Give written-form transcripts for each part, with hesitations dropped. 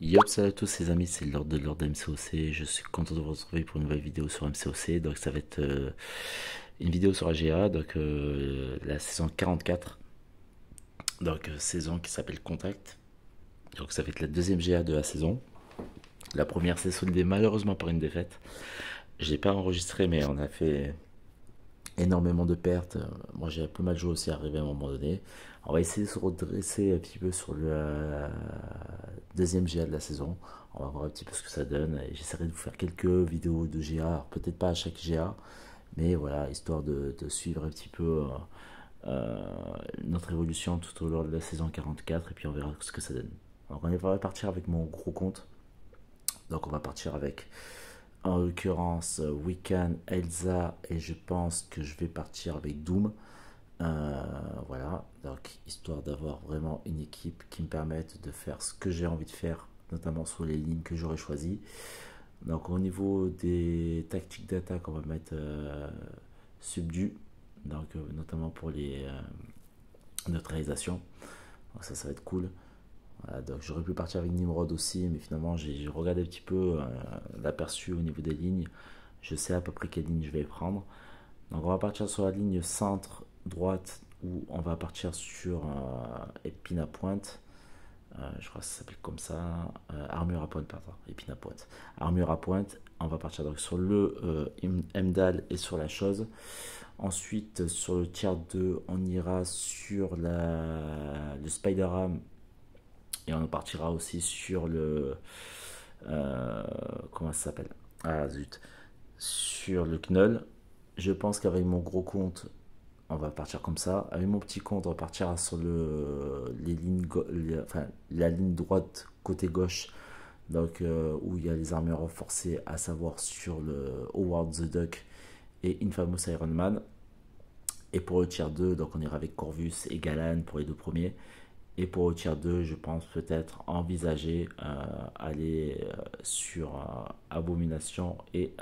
Yop, salut à tous les amis, c'est Lord de MCOC. Je suis content de vous retrouver pour une nouvelle vidéo sur MCOC. Donc ça va être une vidéo sur la GA, donc la saison 44. Donc saison qui s'appelle Contact. Donc ça va être la deuxième GA de la saison. La première s'est soldée malheureusement par une défaite. Je l'ai pas enregistré mais on a fait énormément de pertes. Moi j'ai un peu mal joué aussi arrivé à un moment donné. On va essayer de se redresser un petit peu sur le deuxième GA de la saison. On va voir un petit peu ce que ça donne. Et j'essaierai de vous faire quelques vidéos de GA. Alors, peut-être pas à chaque GA, mais voilà, histoire de suivre un petit peu notre évolution tout au long de la saison 44. Et puis on verra ce que ça donne. Donc on va partir avec mon gros compte. Donc on va partir avec en l'occurrence Wiccan, Elsa et je pense que je vais partir avec Doom. Voilà, donc histoire d'avoir vraiment une équipe qui me permette de faire ce que j'ai envie de faire, notamment sur les lignes que j'aurais choisies. Donc au niveau des tactiques d'attaque, on va mettre subdu, donc notamment pour les neutralisations. Donc ça va être cool. Voilà, donc j'aurais pu partir avec Nimrod aussi, mais finalement j'ai regardé un petit peu l'aperçu au niveau des lignes. Je sais à peu près quelle ligne je vais prendre. Donc on va partir sur la ligne centre droite où on va partir sur épine à pointe. Je crois que ça s'appelle comme ça. Armure à pointe, pardon. Épine à pointe. Armure à pointe. On va partir donc sur le Emdal et sur la chose. Ensuite, sur le tiers 2, on ira sur le Spider-Ham. Et on partira aussi sur le. Comment ça s'appelle? Ah zut. Sur le Knoll. Je pense qu'avec mon gros compte, on va partir comme ça. Avec mon petit compte, on partira sur les lignes, enfin, la ligne droite côté gauche, donc où il y a les armures renforcées, à savoir sur le Howard the Duck et Infamous Iron Man. Et pour le tier 2, donc on ira avec Corvus et Galan pour les deux premiers. Et pour le tier 2, je pense peut-être envisager aller sur Abomination et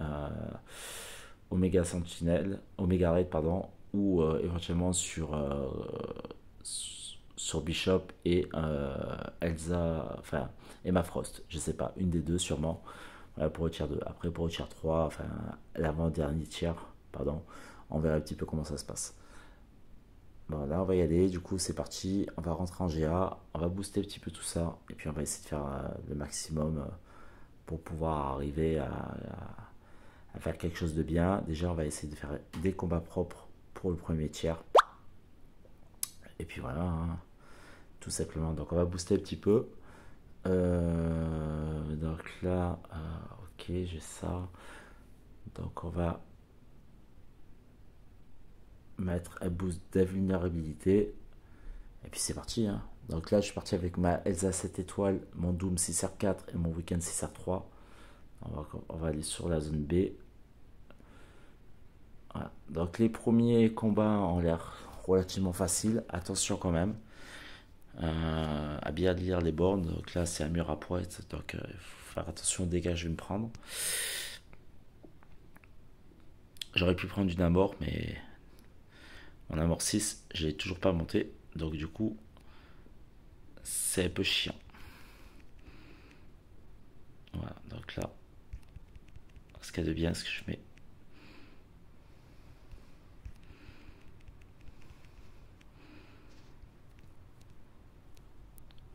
Omega Sentinel, Omega Raid, pardon, ou éventuellement sur Bishop et Elsa, enfin Emma Frost, je sais pas, une des deux sûrement. Voilà pour le tiers 2. Après pour le tiers 3, enfin l'avant-dernier tiers, pardon, on verra un petit peu comment ça se passe. Bon là on va y aller, du coup c'est parti, on va rentrer en GA, on va booster un petit peu tout ça, et puis on va essayer de faire le maximum pour pouvoir arriver à faire quelque chose de bien. Déjà on va essayer de faire des combats propres pour le premier tiers. Et puis voilà, hein, tout simplement. Donc on va booster un petit peu. Donc là, ok, j'ai ça. Donc on va mettre un boost d'invulnérabilité. Et puis c'est parti. Hein. Donc là, je suis parti avec ma Elsa 7 étoiles, mon Doom 6R4 et mon Weekend 6R3. On va aller sur la zone B. Voilà. Donc les premiers combats ont l'air relativement faciles. Attention quand même. À bien lire les bornes. Donc là, c'est un mur à pointe. Donc il faut faire attention aux dégâts que je vais me prendre. J'aurais pu prendre une Namor, mais mon Namor 6, je l'ai toujours pas monté. Donc du coup, c'est un peu chiant. Voilà, donc là, ce qu'il y a de bien, ce que je mets.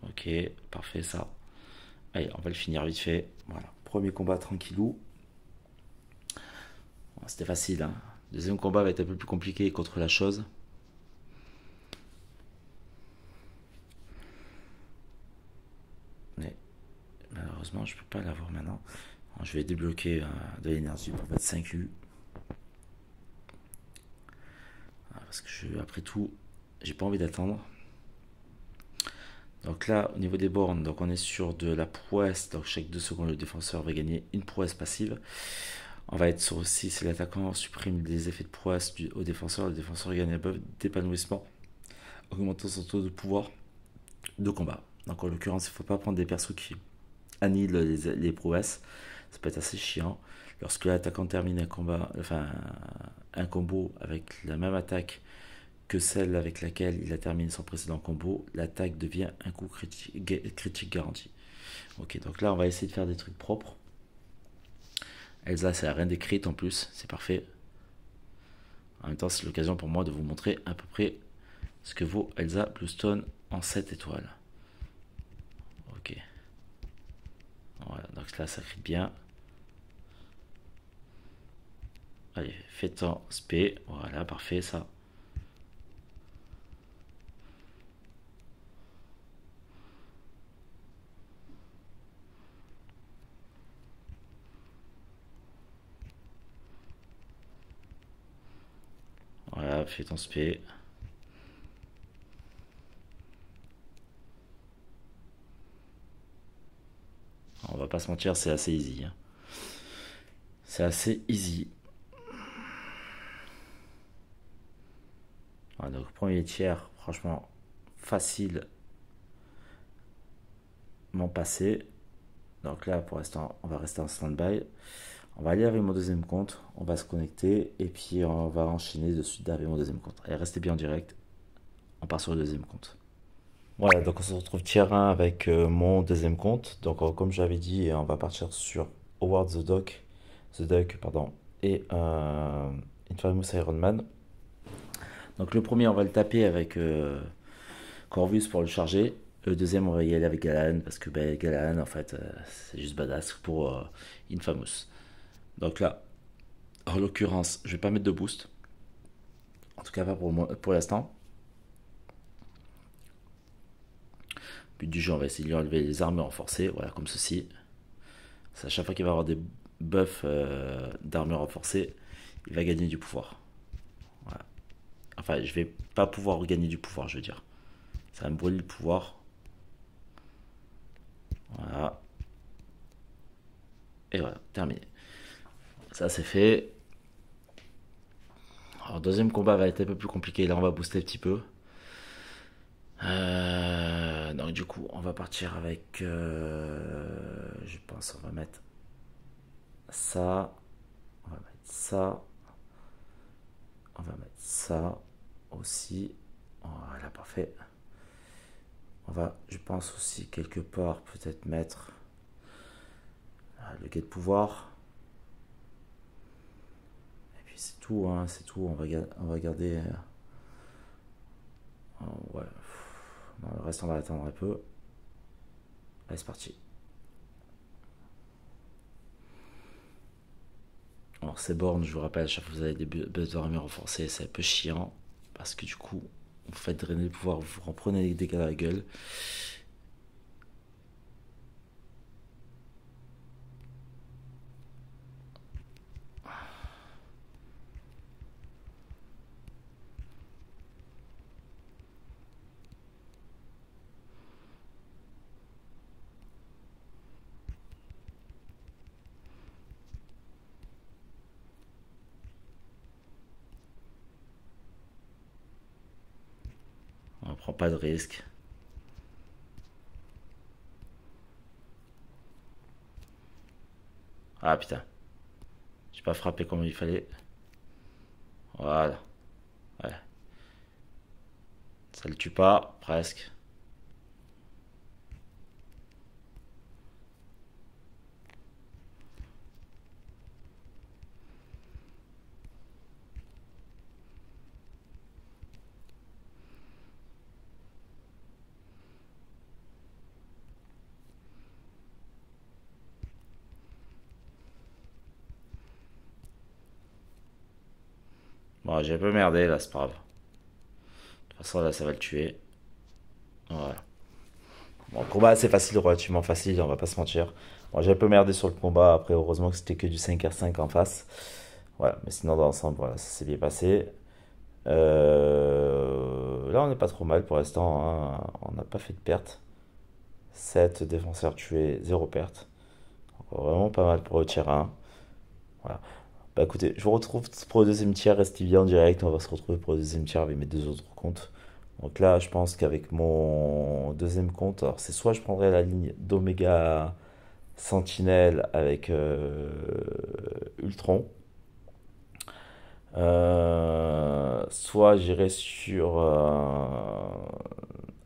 Ok, parfait ça. Allez, on va le finir vite fait. Voilà, premier combat tranquillou. Bon, c'était facile, hein. Deuxième combat va être un peu plus compliqué contre la chose. Mais malheureusement, je peux pas l'avoir maintenant. Alors, je vais débloquer de l'énergie pour mettre 5 U. Parce que après tout, j'ai pas envie d'attendre. Donc là, au niveau des bornes, donc on est sur de la prouesse. Donc chaque 2 secondes, le défenseur va gagner une prouesse passive. On va être sur aussi, si l'attaquant supprime des effets de prouesse au défenseur, le défenseur gagne un buff d'épanouissement, augmentant son taux de pouvoir de combat. Donc en l'occurrence, il ne faut pas prendre des persos qui annihilent les prouesses. Ça peut être assez chiant. Lorsque l'attaquant termine un combat, enfin un combo avec la même attaque que celle avec laquelle il a terminé son précédent combo, l'attaque devient un coup critique garanti. Ok, donc là, on va essayer de faire des trucs propres. Elsa, c'est la reine des crits en plus, c'est parfait. En même temps, c'est l'occasion pour moi de vous montrer à peu près ce que vaut Elsa Bluestone en 7 étoiles. Ok. Voilà, donc là, ça crie bien. Allez, fais ton spé. Voilà, parfait, ça. Voilà, fais ton spé. On va pas se mentir, c'est assez easy. Hein. C'est assez easy. Voilà, donc premier tiers, franchement, facile m'en passer. Donc là, pour l'instant, on va rester en stand-by. On va aller avec mon deuxième compte, on va se connecter et puis on va enchaîner de suite avec mon deuxième compte. Allez, restez bien en direct, on part sur le deuxième compte. Voilà, donc on se retrouve tier 1 avec mon deuxième compte. Donc comme j'avais dit, on va partir sur Howard the Duck pardon, et Infamous Iron Man. Donc le premier, on va le taper avec Corvus pour le charger. Le deuxième, on va y aller avec Galahan parce que ben, Galahan, en fait, c'est juste badass pour Infamous. Donc là, en l'occurrence, je vais pas mettre de boost. En tout cas, pas pour l'instant. But du jeu, on va essayer de lui enlever les armes renforcées, voilà, comme ceci. C'est à chaque fois qu'il va avoir des buffs d'armure renforcée, il va gagner du pouvoir. Voilà. Enfin, je vais pas pouvoir gagner du pouvoir, je veux dire. Ça va me brûler le pouvoir. Voilà. Et voilà, terminé. Ça, c'est fait. Alors, deuxième combat va être un peu plus compliqué. Là, on va booster un petit peu. Donc, du coup, on va partir avec. Je pense, on va mettre ça. On va mettre ça. On va mettre ça aussi. Voilà, parfait. On va, je pense aussi, quelque part, peut-être mettre le guet de pouvoir. Et puis c'est tout, hein, c'est tout. On va garder. Ouais. Non, le reste, on va attendre un peu. Allez, c'est parti. Alors, ces bornes, je vous rappelle, à chaque fois que vous avez des buffs d'armure renforcées, c'est un peu chiant. Parce que du coup, vous faites drainer le pouvoir, vous en prenez des dégâts à la gueule. On prend pas de risque. Ah putain. J'ai pas frappé comme il fallait. Voilà. Ouais. Ça le tue pas, presque. Bon, j'ai un peu merdé là, c'est pas grave. De toute façon, là, ça va le tuer. Voilà. Bon, le combat c'est facile, relativement facile, on va pas se mentir. Bon, j'ai un peu merdé sur le combat, après, heureusement que c'était que du 5R5 en face. Voilà, mais sinon, dans l'ensemble, voilà, ça s'est bien passé. Là, on n'est pas trop mal pour l'instant, hein. On n'a pas fait de perte. 7 défenseurs tués, 0 perte. Vraiment pas mal pour le tiers 1. Voilà. Bah écoutez, je vous retrouve pour le deuxième tiers, restez bien en direct, on va se retrouver pour le deuxième tiers avec mes deux autres comptes. Donc là, je pense qu'avec mon deuxième compte, alors c'est soit je prendrai la ligne d'Omega Sentinelle avec Ultron, soit j'irai sur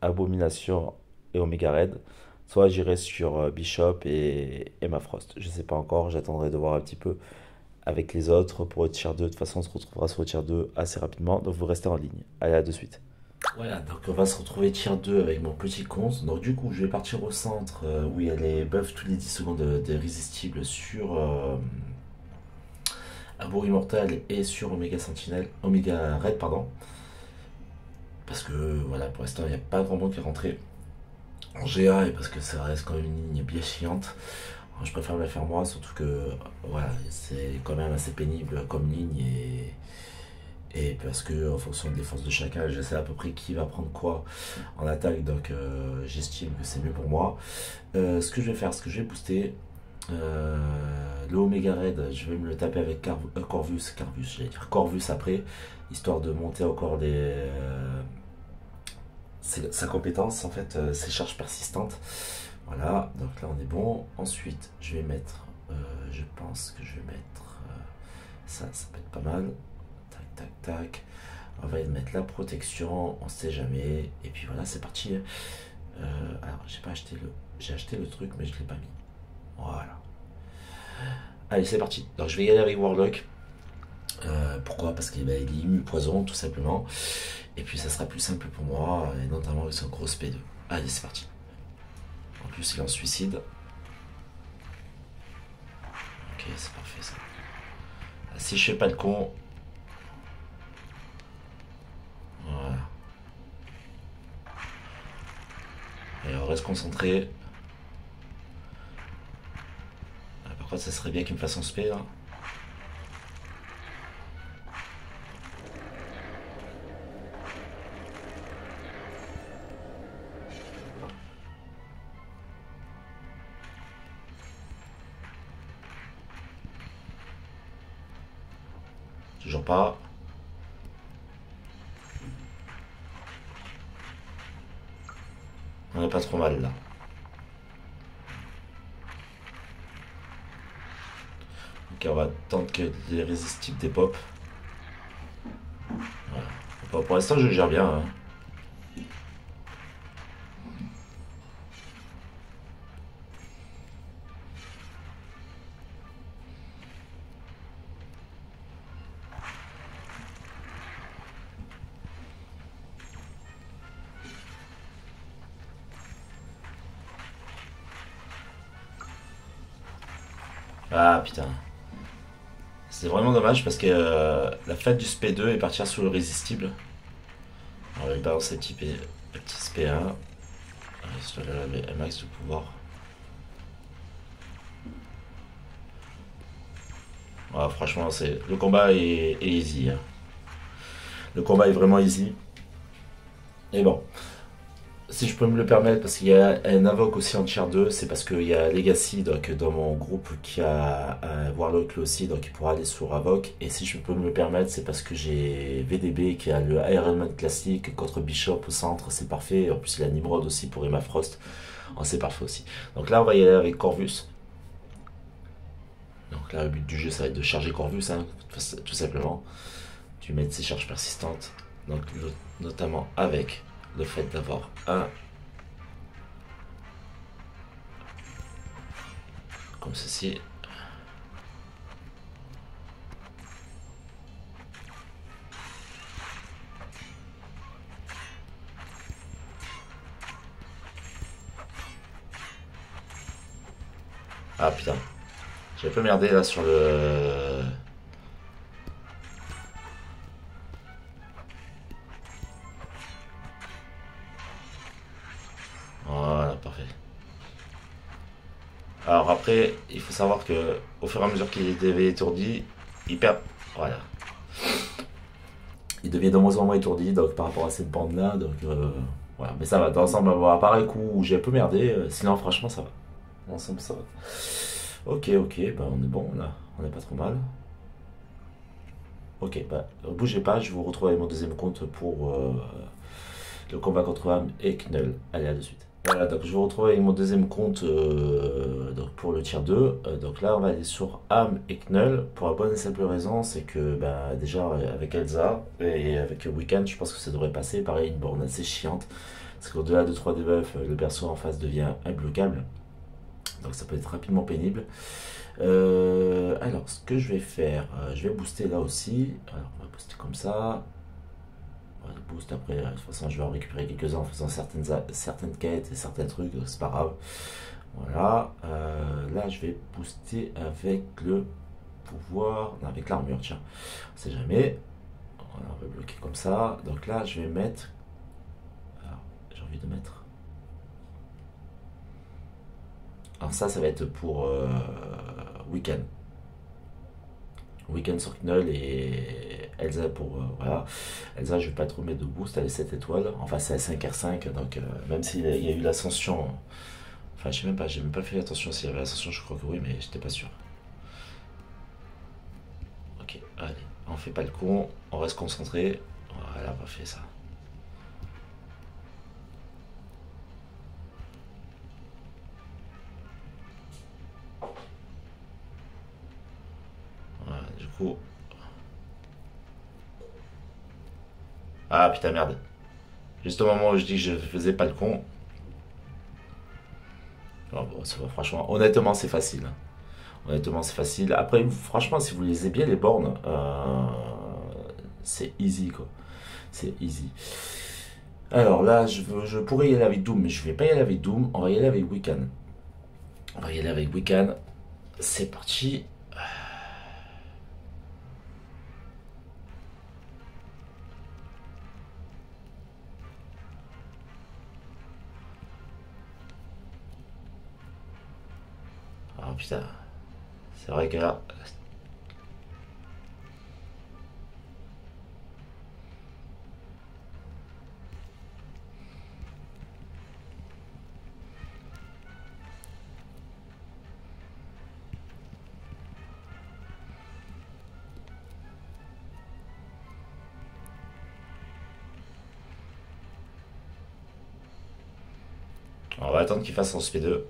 Abomination et Omega Red. soit j'irai sur Bishop et Emma Frost. Je sais pas encore, j'attendrai de voir un petit peu avec les autres pour le tier 2. De toute façon, on se retrouvera sur le tier 2 assez rapidement, donc vous restez en ligne. Allez, à de suite. Voilà, donc on va se retrouver tier 2 avec mon petit compte. Donc du coup, je vais partir au centre où il y a les buffs tous les 10 secondes d'irrésistible sur Abo Immortal et sur Omega Sentinel, Omega Red, pardon. Parce que voilà, pour l'instant, il n'y a pas grand monde qui est rentré en GA et parce que ça reste quand même une ligne bien chiante. Alors, je préfère la faire moi, surtout que voilà, c'est quand même assez pénible comme ligne et parce que en fonction des forces de chacun, je sais à peu près qui va prendre quoi en attaque, donc j'estime que c'est mieux pour moi. Ce que je vais faire, ce que je vais booster, le Omega Red, je vais me le taper avec Corvus, j'allais dire Corvus après, histoire de monter encore sa compétence, en fait, ses charges persistantes. Voilà, donc là on est bon. Ensuite, je vais mettre, je pense que je vais mettre ça peut être pas mal. Tac, tac, tac. On va mettre la protection, on sait jamais. Et puis voilà, c'est parti. Alors, j'ai acheté le truc, mais je l'ai pas mis. Voilà. Allez, c'est parti. Donc, je vais y aller avec Warlock. Pourquoi? Parce qu'il est immu poison, tout simplement. Et puis, ça sera plus simple pour moi, et notamment avec son gros P2. Allez, c'est parti. En plus, il est en suicide. Ok, c'est parfait ça. Si je fais pas le con. Voilà. Et on reste concentré. Par contre, ça serait bien qu'il me fasse un spé là. Toujours pas. On est pas trop mal là. Ok, on va attendre que les résistibles dépop. Voilà. Bon, pour l'instant, je gère bien. Hein. Ah putain. C'est vraiment dommage parce que la fête du SP2 est partir sur le résistible. On va balancer le petit SP1. Histoire de un max de pouvoir. Ah, franchement, le combat est easy. Hein. Le combat est vraiment easy. Et bon, si je peux me le permettre, parce qu'il y a un Invoke aussi en tier 2, c'est parce qu'il y a Legacy donc, dans mon groupe qui a un Warlock lui aussi, donc il pourra aller sur Invoke. Et si je peux me le permettre, c'est parce que j'ai VDB qui a le Iron Man classique contre Bishop au centre, c'est parfait. En plus, il a Nimrod aussi pour Emma Frost, oh, c'est parfait aussi. Donc là, on va y aller avec Corvus. Donc là, le but du jeu, ça va être de charger Corvus, hein, tout simplement. Tu mets ses charges persistantes, donc notamment avec le fait d'avoir un comme ceci. Ah putain, j'ai un peu merdé là sur le... Voilà, parfait. Alors après, il faut savoir que au fur et à mesure qu'il devait étourdi, il perd. Voilà. Il devient de moins en moins étourdi donc par rapport à cette bande là. Donc voilà. Mais ça va, dans l'ensemble, à part un coup où j'ai un peu merdé, sinon franchement ça va. Dans l'ensemble ça va. Ok, ok, bah on est bon là. On n'est pas trop mal. Ok, bah bougez pas, je vous retrouve avec mon deuxième compte pour le combat contre Ham et Knull. Allez, à de suite. Voilà, donc je vous retrouve avec mon deuxième compte donc pour le tier 2. Donc là, on va aller sur Ham et Knull pour la bonne et simple raison, c'est que bah, déjà avec Elsa et avec Weekend, je pense que ça devrait passer. Pareil, une borne assez chiante. Parce qu'au-delà de 3 debuffs, le perso en face devient imbloquable. Donc ça peut être rapidement pénible. Alors, ce que je vais faire, je vais booster là aussi. Alors, on va booster comme ça. On va boost après, de toute façon, je vais en récupérer quelques-uns en faisant certaines quêtes et certains trucs, c'est pas grave. Voilà. Là, je vais booster avec le pouvoir. Non, avec l'armure, tiens. On sait jamais. Voilà, on va bloquer comme ça. Donc là, je vais mettre. Alors, j'ai envie de mettre. Alors ça va être pour Weekend. Weekend sur Knull et Elsa pour... voilà. Elsa, je vais pas trop mettre de boost, elle est 7 étoiles. Enfin, c'est à 5R5, donc même s'il y a eu l'ascension... Enfin, je sais même pas, j'ai même pas fait attention s'il y avait l'ascension, je crois que oui, mais j'étais pas sûr. Ok, allez, on fait pas le con, on reste concentré. Voilà, on va faire ça. Voilà, du coup... Ah putain merde. Juste au moment où je dis que je faisais pas le con. Alors, bon, ça va, franchement, honnêtement c'est facile. Honnêtement c'est facile. Après, franchement, si vous lisez bien les bornes, c'est easy quoi. C'est easy. Alors là, je pourrais y aller avec Doom, mais je vais pas y aller avec Doom. On va y aller avec Wiccan. On va y aller avec Wiccan. C'est parti. Ah putain. C'est vrai que là... On va attendre qu'il fasse son SP2.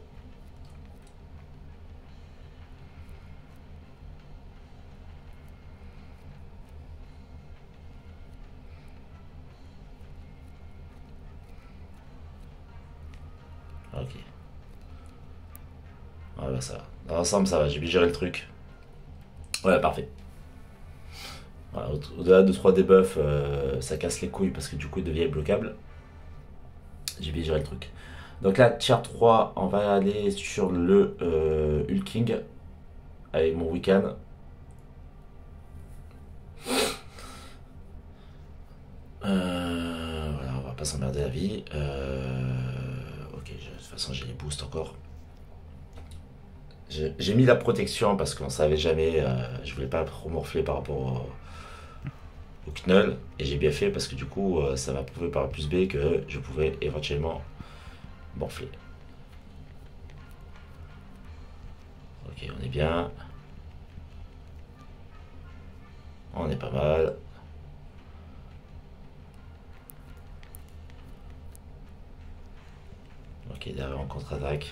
Ok. Ouais, bah ça va. Dans l'ensemble, ça va, j'ai bien géré le truc. Ouais, parfait. Voilà, au-delà de 3 debuffs, ça casse les couilles parce que du coup, il devient bloquable. J'ai bien géré le truc. Donc là, tier 3, on va aller sur le Hulking avec mon Wiccan. Voilà, on va pas s'emmerder la vie. Ok, de toute façon, j'ai les boosts encore. J'ai mis la protection parce qu'on savait jamais. Je voulais pas remorfler par rapport au Knull. Et j'ai bien fait parce que du coup, ça m'a prouvé par A plus B que je pouvais éventuellement morfler. Ok, on est bien. On est pas mal. Ok, derrière on contre-attaque.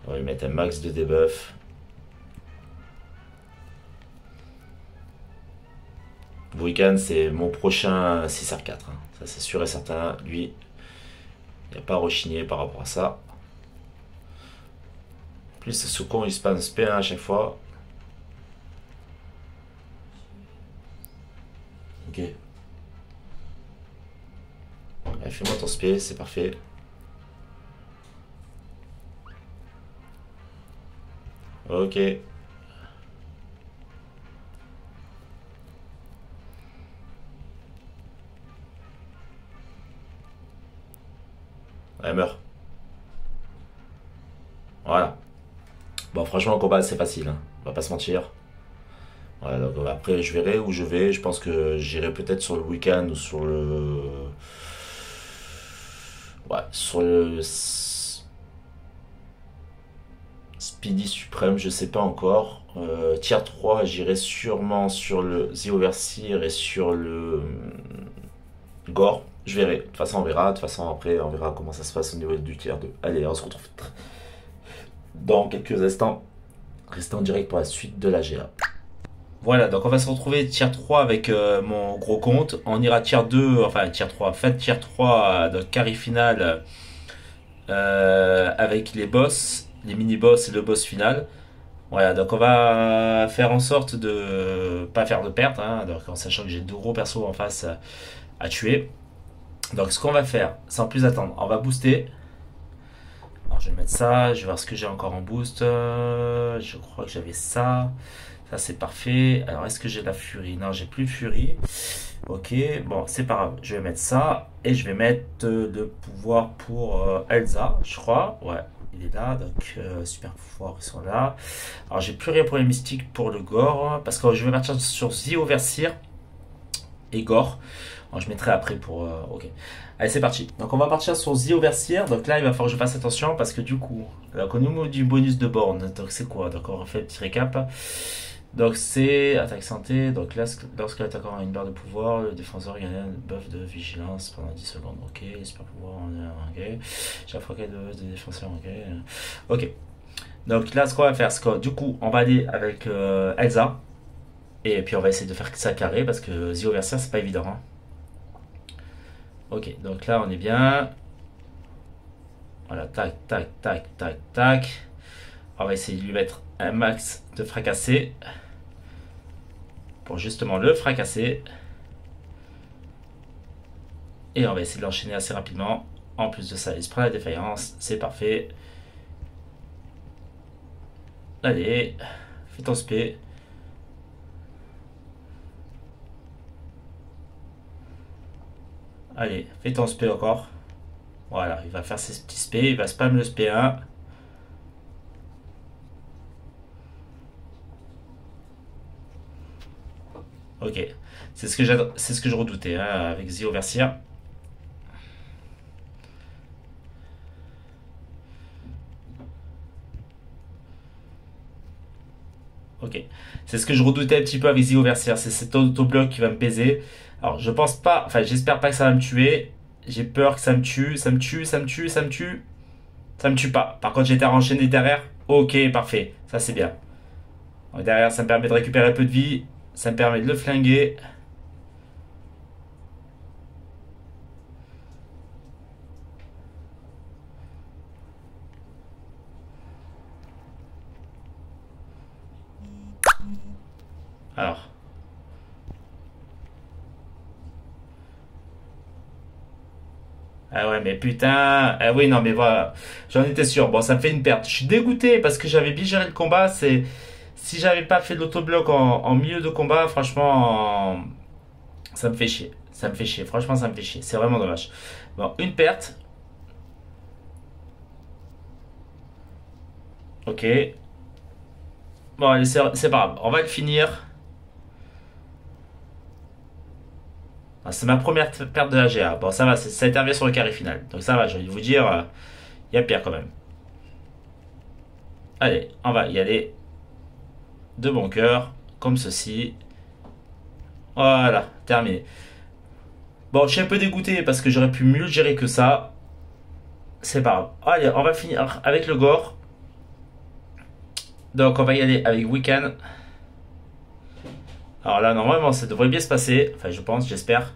On va lui mettre un max de debuff. Wiccan, c'est mon prochain 6R4. Hein. Ça, c'est sûr et certain. Lui, il n'y a pas à rechigner par rapport à ça. En plus, ce con, il spam SP1 à chaque fois. Ok. Allez, fais-moi ton SP, c'est parfait. Ok. Elle meurt. Voilà. Bon, franchement, le combat, c'est facile. Hein. On va pas se mentir. Voilà, donc, après, je verrai où je vais. Je pense que j'irai peut-être sur le Wiccan ou sur le. Ouais, sur le. Speedy Suprême, je sais pas encore. Tier 3, j'irai sûrement sur le The Overseer et sur le Gore. Je verrai. De toute façon, on verra. De toute façon, après, on verra comment ça se passe au niveau du tier 2. Allez, on se retrouve dans quelques instants. Restez en direct pour la suite de la GA. Voilà, donc on va se retrouver tier 3 avec mon gros compte. On ira tier 2, enfin tier 3, fin de tier 3, donc carry final avec les boss, les mini-boss et le boss final. Voilà, donc on va faire en sorte de pas faire de perte, hein, donc en sachant que j'ai deux gros persos en face à tuer. Donc ce qu'on va faire, sans plus attendre, on va booster. Alors je vais mettre ça, je vais voir ce que j'ai encore en boost. Je crois que j'avais ça. Ça c'est parfait. Alors est-ce que j'ai la furie? Non, j'ai plus furie. Ok, bon, c'est pas grave. Je vais mettre ça et je vais mettre le pouvoir pour Elsa, je crois. Ouais, il est là. Donc super pouvoirs, ils sont là. Alors j'ai plus rien pour les mystiques, pour le gore, parce que je vais partir sur The Overseer et gore. Alors, je mettrai après pour. Ok. Allez, c'est parti. Donc, on va partir sur The Overseer. Donc là, il va falloir que je fasse attention parce que du coup, donc, au niveau du bonus de borne, donc c'est quoi? Donc, on refait un petit récap. Donc, c'est attaque santé. Donc, là, lorsque l'attaquant a une barre de pouvoir, le défenseur gagne un buff de vigilance pendant 10 secondes. Ok. Super pouvoir, ok. Chaque fois qu'il y a de défenseurs, ok. Ok. Donc, là, ce qu'on va faire, c'est que du coup, on va aller avec Elsa. Et puis, on va essayer de faire ça carré parce que The Overseer, c'est pas évident, hein. Ok, donc là on est bien. Voilà, tac, tac, tac, tac, tac. On va essayer de lui mettre un max de fracassé. Pour justement le fracasser. Et on va essayer de l'enchaîner assez rapidement. En plus de ça, il se prend la défaillance. C'est parfait. Allez, fais ton spé. Allez, fais ton spé encore. Voilà, il va faire ses petits spé. Il va spam le spé 1. Ok, c'est ce que je redoutais hein, avec The Overseer. Ok. C'est ce que je redoutais un petit peu avec The Overseer. C'est cet autobloc qui va me baiser. Alors, je pense pas. Enfin, j'espère pas que ça va me tuer. J'ai peur que ça me tue. Ça me tue, ça me tue, ça me tue. Ça me tue pas. Par contre, j'ai été enchaîné derrière. Ok, parfait. Ça, c'est bien. Donc, derrière, ça me permet de récupérer un peu de vie. Ça me permet de le flinguer. Alors. Ah ouais, mais putain. Ah oui, non, mais voilà. J'en étais sûr. Bon, ça me fait une perte. Je suis dégoûté parce que j'avais bien géré le combat. C'est. Si j'avais pas fait l'autobloc en milieu de combat, franchement, ça me fait chier. Ça me fait chier. Franchement, ça me fait chier. C'est vraiment dommage. Bon, une perte. Ok. Bon, allez, c'est pas grave. On va le finir. Ah, c'est ma première perte de la GA. Bon, ça va. Ça intervient sur le carré final. Donc ça va, je vais vous dire. Il y a pire quand même. Allez, on va y aller de bon cœur. Comme ceci. Voilà, terminé. Bon, je suis un peu dégoûté parce que j'aurais pu mieux le gérer que ça. C'est pas grave. Allez, on va finir avec le gore. Donc, on va y aller avec Weekend. Alors là, normalement, ça devrait bien se passer. Enfin, je pense, j'espère.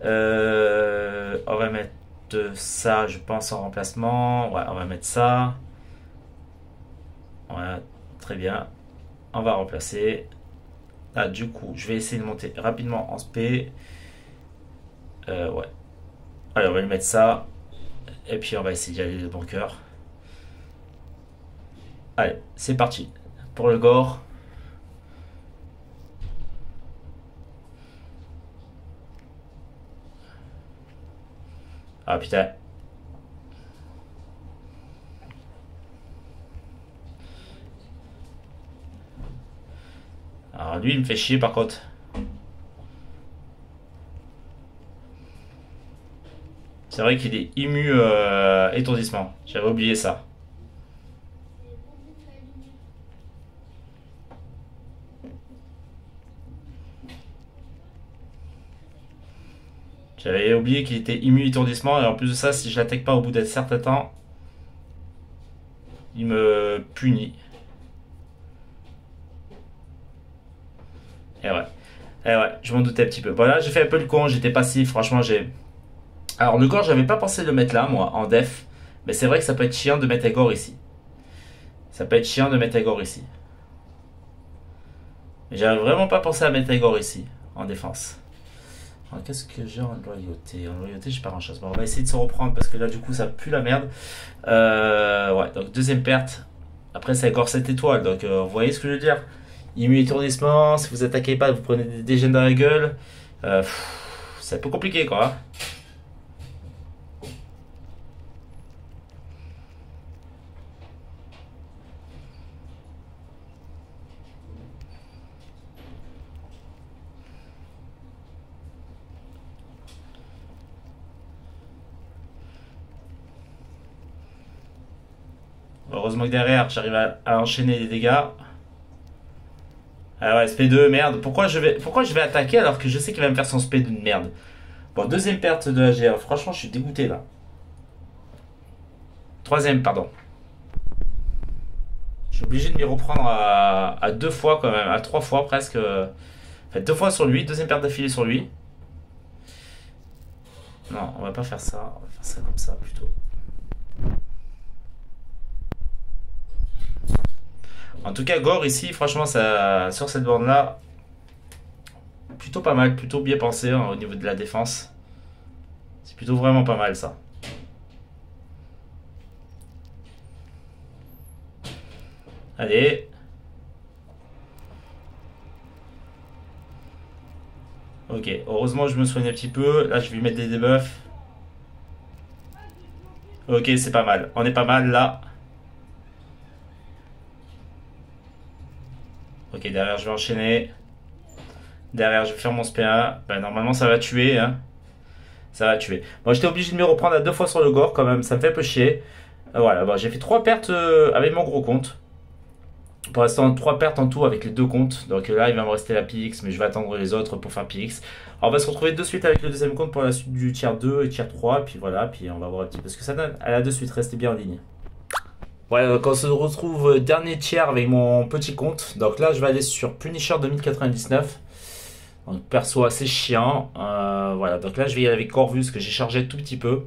On va mettre ça, je pense, en remplacement. Ouais, on va mettre ça. Voilà, très bien. On va remplacer. Ah, du coup, je vais essayer de monter rapidement en SP. Ouais. Allez, on va lui mettre ça. Et puis, on va essayer d'y aller de bon cœur. Allez, c'est parti. Pour le gore. Ah putain. Alors lui, il me fait chier par contre. C'est vrai qu'il est immu étourdissement. J'avais oublié ça. J'avais oublié qu'il était immu étourdissement. Et en plus de ça, si je l'attaque pas au bout d'un certain temps, il me punit. Et ouais. Et ouais, je m'en doutais un petit peu. Voilà, j'ai fait un peu le con, j'étais passif, franchement, j'ai. Alors, le gore, j'avais pas pensé de le mettre là, moi, en def. Mais c'est vrai que ça peut être chiant de mettre un gore ici. Ça peut être chiant de mettre un gore ici. Mais j'avais vraiment pas pensé à mettre un gore ici, en défense. Alors, qu'est-ce que j'ai en loyauté? En loyauté, j'ai pas grand chose. Bon, on va essayer de se reprendre parce que là, du coup, ça pue la merde. Ouais, donc deuxième perte. Après, c'est encore 7 étoiles. Donc, vous voyez ce que je veux dire? Immunité étourdissement. Si vous attaquez pas, vous prenez des dégènes dans la gueule. C'est un peu compliqué, quoi. Hein. Heureusement que derrière, j'arrive à enchaîner les dégâts. Ah ouais, SP2, merde. Pourquoi je vais attaquer alors que je sais qu'il va me faire son SP2 de merde? Bon, deuxième perte de AGA. Franchement, je suis dégoûté là. Troisième, pardon. Je suis obligé de m'y reprendre à deux fois quand même, à trois fois presque. Enfin, deux fois sur lui, deuxième perte d'affilée sur lui. Non, on va pas faire ça. On va faire ça comme ça plutôt. En tout cas, Gore ici, franchement, ça, sur cette borne là, plutôt pas mal, plutôt bien pensé hein, au niveau de la défense. C'est plutôt vraiment pas mal ça. Allez. Ok, heureusement je me soigne un petit peu. Là, je vais lui mettre des debuffs. Ok, c'est pas mal. On est pas mal là. Ok, derrière, je vais enchaîner. Derrière, je vais faire mon SP1. Ben, normalement, ça va tuer. Hein. Ça va tuer. Bon, j'étais obligé de me reprendre à deux fois sur le gore quand même. Ça me fait un peu chier. Voilà, bon, j'ai fait trois pertes avec mon gros compte. Pour l'instant, trois pertes en tout avec les deux comptes. Donc là, il va me rester la PX, mais je vais attendre les autres pour faire PX. Alors, on va se retrouver de suite avec le deuxième compte pour la suite du tiers 2 et tiers 3. Puis voilà, puis on va voir un petit peu ce que ça donne. À la de suite, restez bien en ligne. Ouais, donc on se retrouve dernier tiers avec mon petit compte. Donc là, je vais aller sur Punisher 2099. Donc perso assez chiant. Voilà, donc là, je vais y aller avec Corvus que j'ai chargé tout petit peu.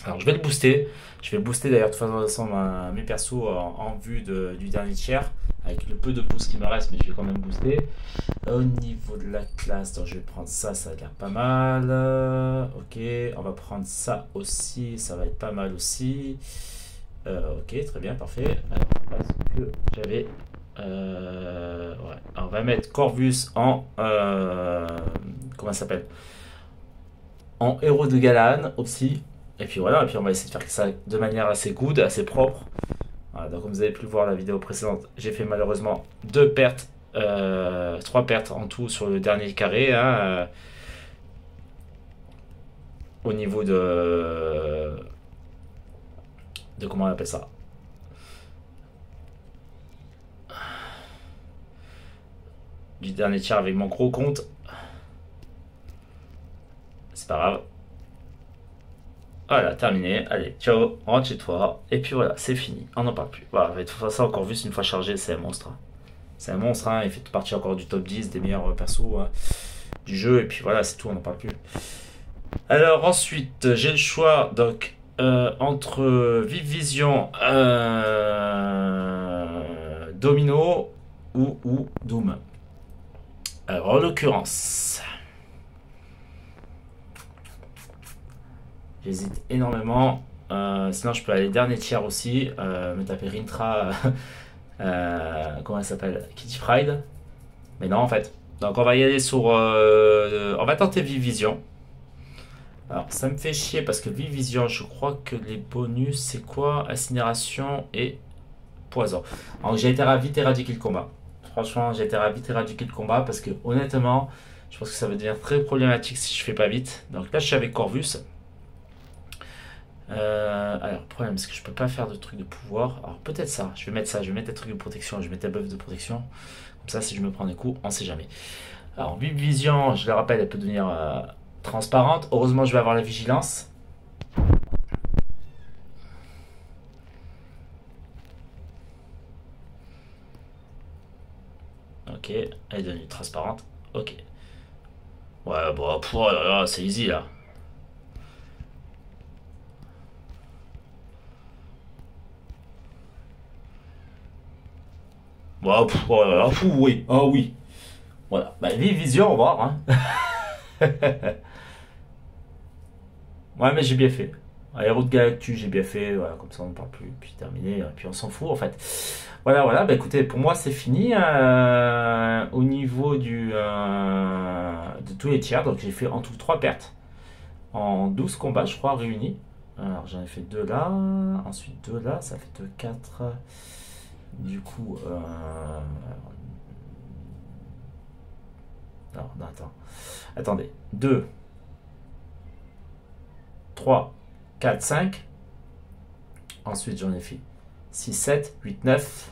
Alors je vais le booster. Je vais booster d'ailleurs de toute façon mes persos en vue du dernier tiers. Avec le peu de pouces qui me reste, mais je vais quand même booster. Au niveau de la classe, donc je vais prendre ça, ça a l'air pas mal. Ok, on va prendre ça aussi, ça va être pas mal aussi. Ok, très bien, parfait. Alors, est-ce que j'avais. Ouais. Alors, on va mettre Corvus en. Comment ça s'appelle? En héros de Galaan aussi. Et puis voilà, et puis on va essayer de faire ça de manière assez good, assez propre. Voilà, donc comme vous avez pu le voir la vidéo précédente, j'ai fait malheureusement deux pertes, trois pertes en tout sur le dernier carré. Hein, au niveau de comment on appelle ça? Du dernier tiers avec mon gros compte. C'est pas grave. Voilà, terminé. Allez, ciao, rentre chez toi. Et puis voilà, c'est fini. On n'en parle plus. Voilà, de toute façon, encore vu, une fois chargé, c'est un monstre. Hein. C'est un monstre, hein. Il fait partie encore du top 10 des meilleurs persos hein, du jeu. Et puis voilà, c'est tout, on n'en parle plus. Alors ensuite, j'ai le choix donc entre Vive Vision, Domino ou Doom. Alors en l'occurrence, j'hésite énormément. Sinon, je peux aller dernier tiers aussi. Me taper Rintra. Comment elle s'appelle? Kitty Pride. Mais non, en fait. Donc, on va y aller sur. On va tenter Vive Vision. Alors, ça me fait chier parce que Vive Vision, je crois que les bonus, c'est quoi? Incinération et poison. Alors, j'ai été ravi d'éradiquer le combat. Franchement, j'ai été ravi d'éradiquer le combat parce que, honnêtement, je pense que ça va devenir très problématique si je fais pas vite. Donc là, je suis avec Corvus. Alors, le problème, c'est que je peux pas faire de trucs de pouvoir. Alors, peut-être ça. Je vais mettre ça. Je vais mettre des trucs de protection. Je vais mettre des buffs de protection. Comme ça, si je me prends des coups, on sait jamais. Alors, Vive Vision, je le rappelle, elle peut devenir transparente. Heureusement, je vais avoir la vigilance. Ok. Ok, elle est devenue transparente. Ok. Ouais, bon, oh là là, c'est easy là. Bon, oh là là, oui, ah oui. Voilà, bah vive vision, au revoir. Hein. Ouais, mais j'ai bien fait. Aéro de Galactus, j'ai bien fait. Voilà, comme ça on ne parle plus. Puis terminé. Puis on s'en fout en fait. Voilà, voilà. Bah écoutez, pour moi c'est fini au niveau de tous les tiers. Donc j'ai fait en tout 3 pertes en 12 combats, je crois, réunis. Alors j'en ai fait 2 là. Ensuite 2 là. Ça fait 2, 4. Du coup. Non, attends. Attendez. 2, 3, 4, 5. Ensuite, j'en ai fait 6, 7, 8, 9,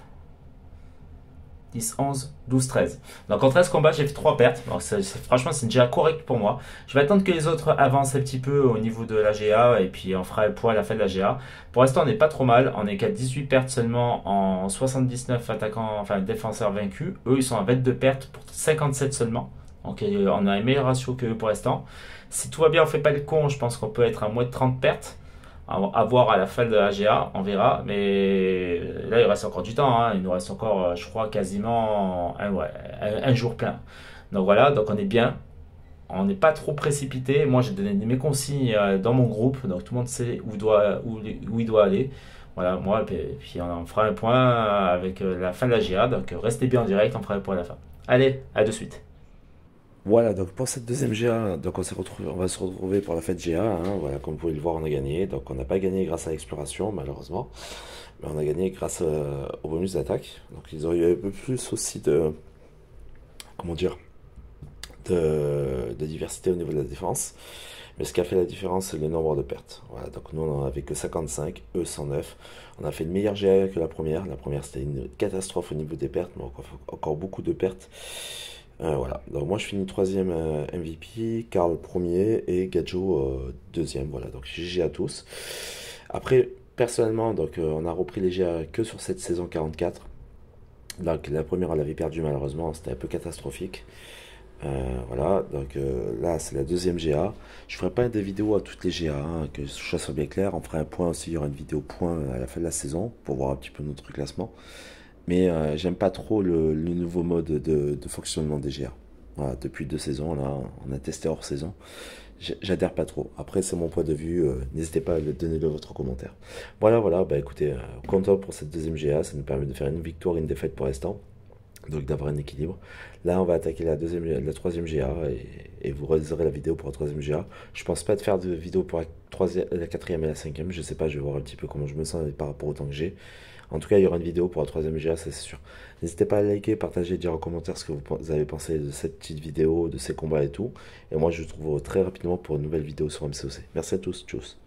10, 11, 12, 13. Donc en 13 combats, j'ai fait 3 pertes. Donc franchement, c'est déjà correct pour moi. Je vais attendre que les autres avancent un petit peu au niveau de la GA et puis on fera le poids à la fin de la GA. Pour l'instant, on n'est pas trop mal. On est qu'à 18 pertes seulement en 79 attaquants, enfin défenseurs vaincus. Eux, ils sont à 22 pertes pour 57 seulement. Donc on a un meilleur ratio que eux pour l'instant. Si tout va bien, on fait pas le con, je pense qu'on peut être à moins de 30 pertes. À voir à la fin de la GA, on verra. Mais là, il reste encore du temps. Hein. Il nous reste encore, je crois, quasiment un jour plein. Donc voilà, donc on est bien. On n'est pas trop précipité. Moi, j'ai donné mes consignes dans mon groupe. Donc tout le monde sait où il doit aller. Voilà, moi, puis on fera un point avec la fin de la GA. Donc restez bien en direct, on fera un point à la fin. Allez, à de suite. Voilà, donc pour cette deuxième GA, donc on va se retrouver pour la fête GA. Hein, voilà, comme vous pouvez le voir, on a gagné. Donc on n'a pas gagné grâce à l'exploration, malheureusement, mais on a gagné grâce au bonus d'attaque. Donc ils ont eu un peu plus aussi comment dire, de diversité au niveau de la défense. Mais ce qui a fait la différence, c'est le nombre de pertes. Voilà, donc nous on n'en avait que 55, eux 109. On a fait une meilleure GA que la première. La première c'était une catastrophe au niveau des pertes, mais encore beaucoup de pertes. Voilà, donc moi je finis troisième MVP, Karl premier et Gadjo deuxième. Voilà, donc GG à tous. Après, personnellement, donc on a repris les GA que sur cette saison 44. Donc la première on l'avait perdue malheureusement, c'était un peu catastrophique. Voilà, donc là c'est la deuxième GA. Je ferai pas des vidéos à toutes les GA, hein, que ça soit bien clair. On fera un point aussi, il y aura une vidéo point à la fin de la saison pour voir un petit peu notre classement. Mais j'aime pas trop le nouveau mode de fonctionnement des GA. Voilà, depuis 2 saisons, là, on a testé hors saison. J'adhère pas trop. Après, c'est mon point de vue. N'hésitez pas à donner-le votre commentaire. Voilà, voilà. Bah écoutez, content pour cette deuxième GA. Ça nous permet de faire une victoire et une défaite pour l'instant. Donc d'avoir un équilibre. Là, on va attaquer la troisième GA et vous aurez la vidéo pour la troisième GA. Je pense pas de faire de vidéo pour la quatrième et la cinquième. Je sais pas, je vais voir un petit peu comment je me sens par rapport au temps que j'ai. En tout cas, il y aura une vidéo pour la troisième GA, ça c'est sûr. N'hésitez pas à liker, partager, dire en commentaire ce que vous avez pensé de cette petite vidéo, de ces combats et tout. Et moi, je vous retrouve très rapidement pour une nouvelle vidéo sur MCOC. Merci à tous, tchuss.